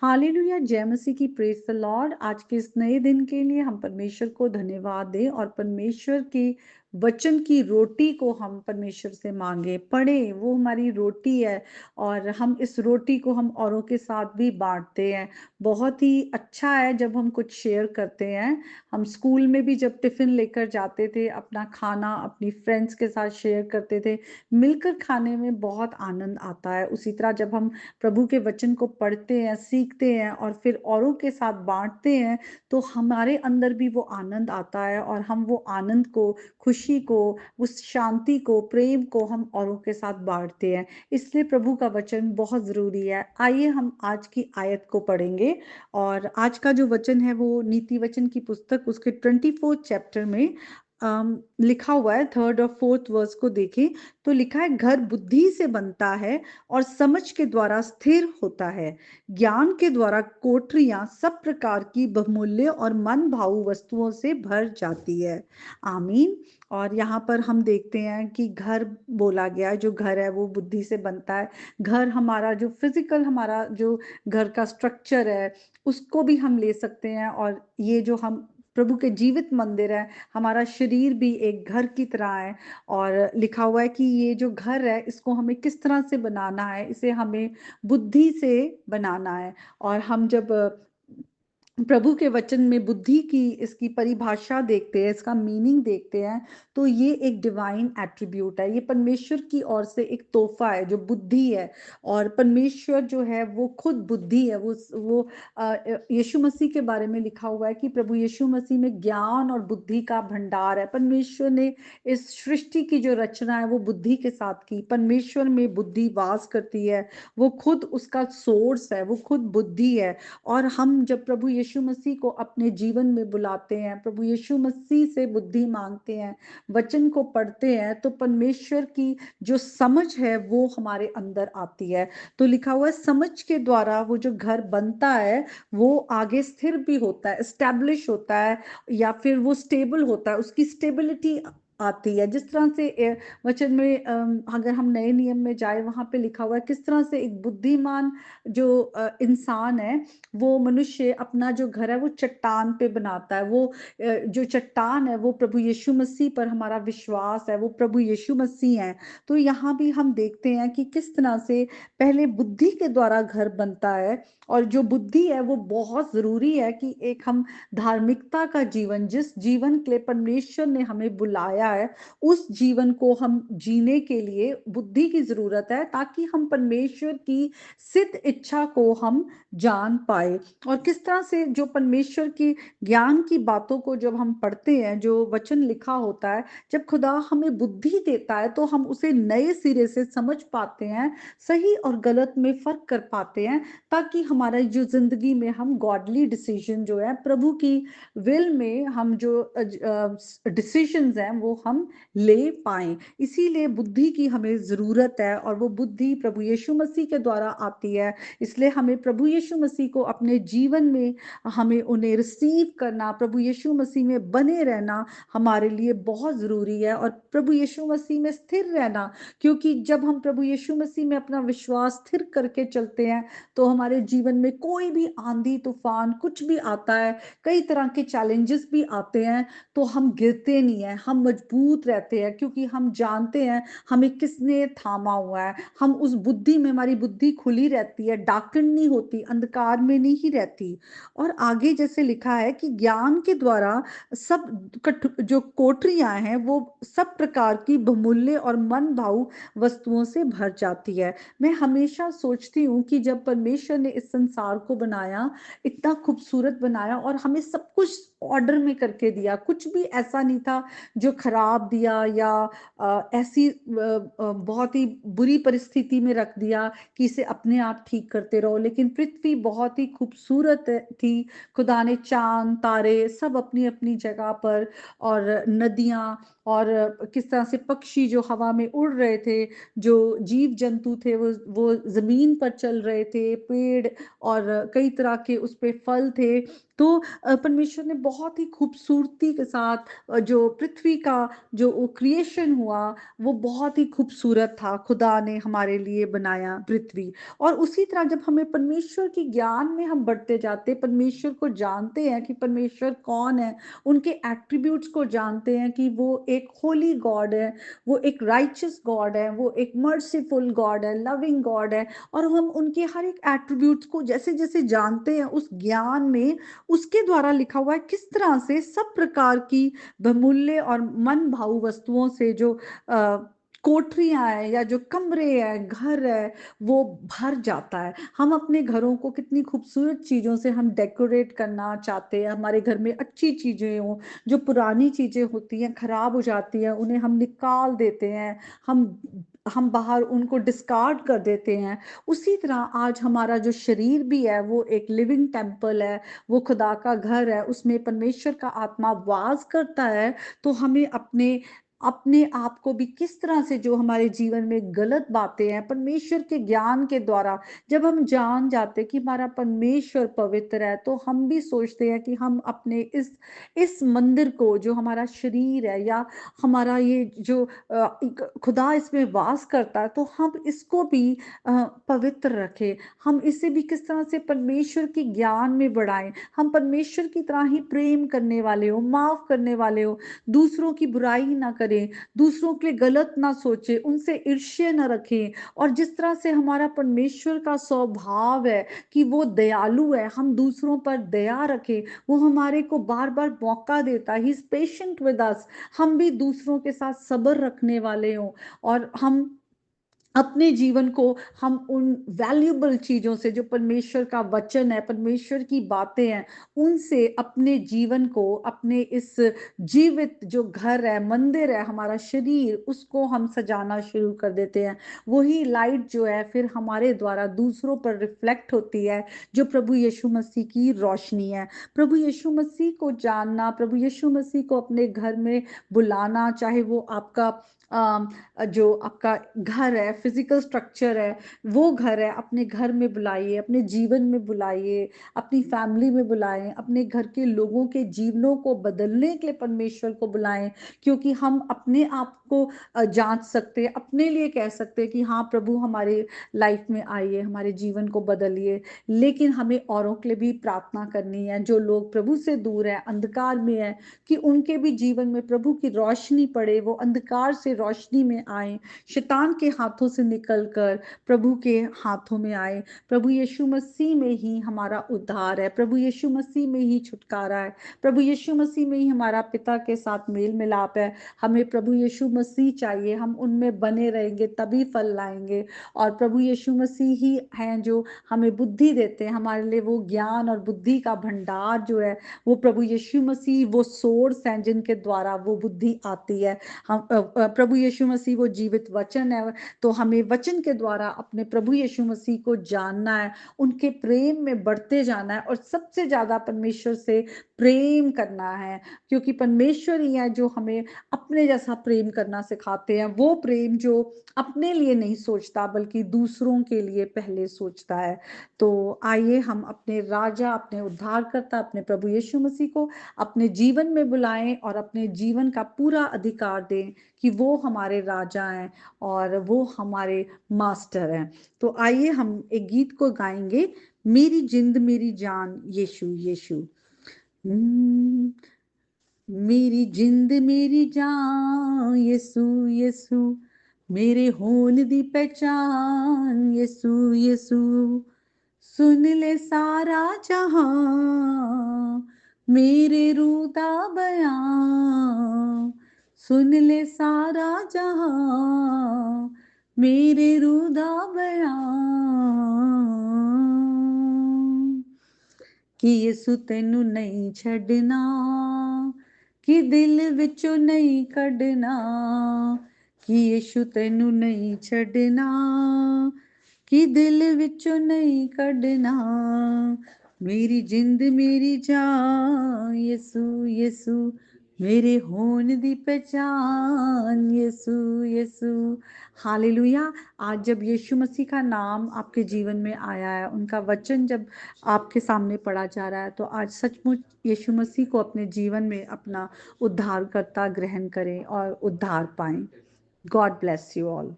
Hallelujah, जय मसीह की, praise the Lord. आज के इस नए दिन के लिए हम परमेश्वर को धन्यवाद दें और परमेश्वर की वचन की रोटी को हम परमेश्वर से मांगे, पढ़े। वो हमारी रोटी है और हम इस रोटी को हम औरों के साथ भी बांटते हैं। बहुत ही अच्छा है जब हम कुछ शेयर करते हैं। हम स्कूल में भी जब टिफिन लेकर जाते थे, अपना खाना अपनी फ्रेंड्स के साथ शेयर करते थे। मिलकर खाने में बहुत आनंद आता है। उसी तरह जब हम प्रभु के वचन को पढ़ते हैं, सीखते हैं और फिर औरों के साथ बांटते हैं, तो हमारे अंदर भी वो आनंद आता है और हम वो आनंद को, खुशी को, उस शांति को, प्रेम को हम औरों के साथ बांटते हैं। इसलिए प्रभु का वचन बहुत जरूरी है। आइए हम आज की आयत को पढ़ेंगे। और आज का जो वचन है वो नीति वचन की पुस्तक उसके 24 चैप्टर में लिखा हुआ है। 3rd और 4th वर्स को देखें तो लिखा है, घर बुद्धि से बनता है और समझ के द्वारा स्थिर होता है। ज्ञान के द्वारा कोठरियां सब प्रकार की बहुमूल्य और मन भाऊ वस्तुओं से भर जाती है। आमीन। और यहाँ पर हम देखते हैं कि घर बोला गया है, जो घर है वो बुद्धि से बनता है। घर हमारा जो फिजिकल, हमारा जो घर का स्ट्रक्चर है उसको भी हम ले सकते हैं। और ये जो हम प्रभु के जीवित मंदिर है, हमारा शरीर भी एक घर की तरह है। और लिखा हुआ है कि ये जो घर है इसको हमें किस तरह से बनाना है, इसे हमें बुद्धि से बनाना है। और हम जब प्रभु के वचन में बुद्धि की इसकी परिभाषा देखते हैं, इसका मीनिंग देखते हैं, तो ये एक डिवाइन एट्रीब्यूट है। ये परमेश्वर की ओर से एक तोहफा है जो बुद्धि है। और परमेश्वर जो है वो खुद बुद्धि है। वो यीशु मसीह के बारे में लिखा हुआ है कि प्रभु यीशु मसीह में ज्ञान और बुद्धि का भंडार है। परमेश्वर ने इस सृष्टि की जो रचना है वो बुद्धि के साथ की। परमेश्वर में बुद्धि वास करती है, वो खुद उसका सोर्स है, वो खुद बुद्धि है। और हम जब प्रभु यीशु मसीह को अपने जीवन में बुलाते हैं, प्रभु यीशु मसीह से बुद्धि मांगते हैं, वचन को पढ़ते हैं, तो परमेश्वर की जो समझ है वो हमारे अंदर आती है। तो लिखा हुआ है, समझ के द्वारा वो जो घर बनता है वो आगे स्थिर भी होता है, स्टैब्लिश होता है, या फिर वो स्टेबल होता है, उसकी स्टेबिलिटी आती है। जिस तरह से वचन में अगर हम नए नियम में जाए, वहां पे लिखा हुआ है किस तरह से एक बुद्धिमान जो इंसान है, वो मनुष्य अपना जो घर है वो चट्टान पे बनाता है। वो जो चट्टान है वो प्रभु यीशु मसीह पर हमारा विश्वास है, वो प्रभु यीशु मसीह है। तो यहाँ भी हम देखते हैं कि किस तरह से पहले बुद्धि के द्वारा घर बनता है। और जो बुद्धि है वो बहुत जरूरी है कि एक हम धार्मिकता का जीवन, जिस जीवन के लिए परमेश्वर ने हमें बुलाया है, उस जीवन को हम जीने के लिए बुद्धि की जरूरत है, ताकि हम परमेश्वर की सिद्ध इच्छा को हम जान पाए। और किस तरह से जो परमेश्वर की ज्ञान की बातों को जब हम पढ़ते हैं, जो वचन लिखा होता है, जब खुदा हमें बुद्धि देता है तो हम उसे नए सिरे से समझ पाते हैं, सही और गलत में फर्क कर पाते हैं, ताकि हमारा जो जिंदगी में हम गॉडली डिसीजन जो है, प्रभु की विल में हम जो डिसीजंस हैं वो हम ले पाए। इसीलिए बुद्धि की हमें जरूरत है और वो बुद्धि प्रभु यीशु मसीह के द्वारा आती है। इसलिए हमें प्रभु यीशु मसीह को अपने जीवन में, हमें उन्हें रिसीव करना, प्रभु यीशु मसीह में बने रहना हमारे लिए बहुत जरूरी है। और प्रभु यीशु मसीह में स्थिर रहना, क्योंकि जब हम प्रभु यीशु मसीह में अपना विश्वास स्थिर करके चलते हैं तो हमारे जीवन में कोई भी आंधी तूफान कुछ भी आता है, कई तरह के चैलेंजेस भी आते हैं, तो हम गिरते नहीं है, हम मजबूत रहते हैं, क्योंकि हम जानते हैं हमें किसने थामा हुआ है। हम उस बुद्धि में, हमारी बुद्धि खुली रहती है, डाकन नहीं होती, अंधकार में नहीं रहती। और आगे जैसे लिखा है कि ज्ञान के द्वारा सब जो कोठरियां हैं वो सब प्रकार की बहुमूल्य और मन भाऊ वस्तुओं से भर जाती है। मैं हमेशा सोचती हूँ कि जब परमेश्वर ने इस संसार को बनाया, इतना खूबसूरत बनाया और हमें सब कुछ ऑर्डर में करके दिया, कुछ भी ऐसा नहीं था जो खराब दिया या ऐसी बहुत ही बुरी परिस्थिति में रख दिया कि इसे अपने आप ठीक करते रहो। लेकिन पृथ्वी बहुत ही खूबसूरत थी। खुदा ने चांद तारे सब अपनी अपनी जगह पर, और नदियां और किस तरह से पक्षी जो हवा में उड़ रहे थे, जो जीव जंतु थे वो ज़मीन पर चल रहे थे, पेड़ और कई तरह के उस पे फल थे। तो परमेश्वर ने बहुत ही खूबसूरती के साथ जो पृथ्वी का जो क्रिएशन हुआ, वो बहुत ही खूबसूरत था। खुदा ने हमारे लिए बनाया पृथ्वी। और उसी तरह जब हमें परमेश्वर की ज्ञान में हम बढ़ते जाते, परमेश्वर को जानते हैं कि परमेश्वर कौन है, उनके एट्रीब्यूट्स को जानते हैं कि वो एक होली गॉड है, वो एक राइचियस गॉड है, वो एक मर्सीफुल गॉड है, लविंग गॉड है, और हम उनके हर एक एट्रीब्यूट्स को जैसे जैसे जानते हैं उस ज्ञान में, उसके द्वारा लिखा हुआ है किस तरह से सब प्रकार की बहुमूल्य और मन भाऊ वस्तुओं से जो कोठरियां हैं या जो कमरे हैं, घर है, वो भर जाता है। हम अपने घरों को कितनी खूबसूरत चीजों से हम डेकोरेट करना चाहते हैं, हमारे घर में अच्छी चीजें हों। जो पुरानी चीजें होती हैं, खराब हो जाती हैं, उन्हें हम निकाल देते हैं, हम बाहर उनको डिस्कार्ड कर देते हैं। उसी तरह आज हमारा जो शरीर भी है वो एक लिविंग टेम्पल है, वो खुदा का घर है, उसमें परमेश्वर का आत्मा वास करता है। तो हमें अपने अपने आप को भी किस तरह से जो हमारे जीवन में गलत बातें हैं, परमेश्वर के ज्ञान के द्वारा जब हम जान जाते कि हमारा परमेश्वर पवित्र है, तो हम भी सोचते हैं कि हम अपने इस मंदिर को, जो हमारा शरीर है या हमारा ये जो खुदा इसमें वास करता है, तो हम इसको भी पवित्र रखें। हम इसे भी किस तरह से परमेश्वर की ज्ञान में बढ़ाएं, हम परमेश्वर की तरह ही प्रेम करने वाले हो, माफ करने वाले हो, दूसरों की बुराई ना करें, दूसरों के लिए गलत ना सोचें, उनसे ईर्ष्या ना रखें। और जिस तरह से हमारा परमेश्वर का स्वभाव है कि वो दयालु है, हम दूसरों पर दया रखें, वो हमारे को बार बार मौका देता है, he is patient with us. हम भी दूसरों के साथ सब्र रखने वाले हों, और हम अपने जीवन को हम उन वैल्यूएबल चीजों से, जो परमेश्वर का वचन है, परमेश्वर की बातें हैं, उनसे अपने जीवन को, अपने इस जीवित जो घर है, मंदिर है, हमारा शरीर, उसको हम सजाना शुरू कर देते हैं। वही लाइट जो है फिर हमारे द्वारा दूसरों पर रिफ्लेक्ट होती है, जो प्रभु यीशु मसीह की रोशनी है। प्रभु यीशु मसीह को जानना, प्रभु यीशु मसीह को अपने घर में बुलाना, चाहे वो आपका जो आपका घर है, फिजिकल स्ट्रक्चर है, वो घर है, अपने घर में बुलाइए, अपने जीवन में बुलाइए, अपनी फैमिली में बुलाएं, अपने घर के लोगों के जीवनों को बदलने के लिए परमेश्वर को बुलाएं। क्योंकि हम अपने आप को जांच सकते हैं, अपने लिए कह सकते हैं कि हाँ प्रभु हमारे लाइफ में आइए, हमारे जीवन को बदलिए, लेकिन हमें औरों के लिए भी प्रार्थना करनी है, जो लोग प्रभु से दूर है, अंधकार में है, कि उनके भी जीवन में प्रभु की रोशनी पड़े, वो अंधकार से रोशनी में आए, शैतान के हाथों से निकलकर प्रभु के हाथों में आए। प्रभु यीशु मसीह में ही हमारा उद्धार है, प्रभु यीशु मसीह में ही छुटकारा है, प्रभु यीशु मसीह में ही हमारा पिता के साथ मेल मिलाप है। हमें प्रभु यीशु मसीह चाहिए, हम उनमें बने रहेंगे तभी फल लाएंगे। और प्रभु यीशु मसीह ही हैं जो हमें बुद्धि देते हैं, हमारे लिए वो ज्ञान और बुद्धि का भंडार जो है, वो प्रभु यीशु मसीह वो सोर्स हैं जिनके द्वारा वो बुद्धि आती है। हम प्रभु यीशु मसीह वो जीवित वचन है, तो हमें वचन के द्वारा अपने प्रभु यीशु मसीह को जानना है, उनके प्रेम में बढ़ते जाना है, और सबसे ज्यादा परमेश्वर से प्रेम करना है। क्योंकि परमेश्वर ही है जो हमें अपने जैसा प्रेम करना सिखाते हैं, वो प्रेम जो अपने लिए नहीं सोचता बल्कि दूसरों के लिए पहले सोचता है। तो आइए हम अपने राजा, अपने उद्धारकर्ता, अपने प्रभु यीशु मसीह को अपने जीवन में बुलाएं और अपने जीवन का पूरा अधिकार दें कि वो हमारे राजा हैं और वो हमारे मास्टर हैं। तो आइए हम एक गीत को गाएंगे, मेरी जिंद मेरी जान यीशु यीशु। हम्म, मेरी जिंद मेरी जान यीशु यीशु, मेरे होन दी पहचान यीशु यीशु, सुन ले सारा जहां मेरे रूह दा बयां, सुन ले सारा जहां मेरे रूह दा बयां, कि यीशु तेनू नहीं छड़ना, कि दिल विचों नहीं कढ़ना, कि यीशु तेनू नहीं छड़ना, कि दिल विचों नहीं कढ़ना, मेरी जिंद मेरी जान यीशु यीशु, मेरे होन दी पहचान यीशु यीशु। हालेलुया। आज जब यीशु मसीह का नाम आपके जीवन में आया है, उनका वचन जब आपके सामने पढ़ा जा रहा है, तो आज सचमुच यीशु मसीह को अपने जीवन में अपना उद्धारकर्ता ग्रहण करें और उद्धार पाएं। God bless you all.